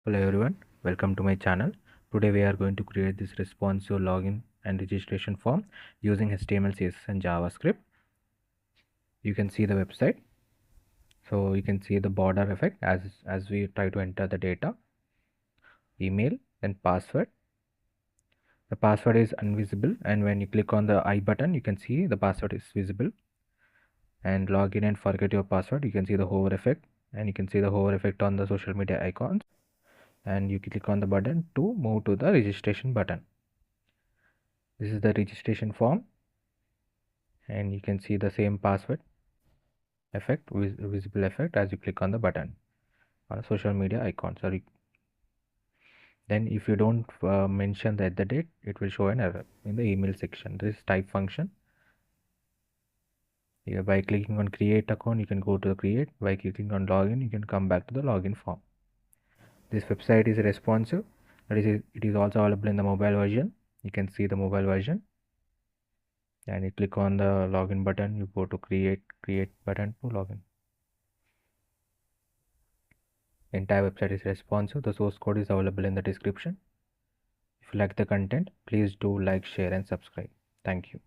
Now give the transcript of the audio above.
Hello everyone, welcome to my channel. Today we are going to create this responsive login and registration form using HTML, CSS and JavaScript. You can see the website. So you can see the border effect as we try to enter the data, email and password. The password is invisible, and when you click on the I button you can see the password is visible. And login and forget your password, you can see the hover effect, and you can see the hover effect on the social media icons. And you click on the button to move to the registration button. This is the registration form, and you can see the same password effect, visible effect, as you click on the button on social media icon. Sorry. Then if you don't mention the date, it will show an error in the email section. This is type function. Here, by clicking on create account, you can go to the create. By clicking on login, you can come back to the login form. This website is responsive. It is also available in the mobile version. You can see the mobile version, and you click on the login button. You go to create button to login. Entire website is responsive. The source code is available in the description. If you like the content, please do like, share and subscribe. Thank you.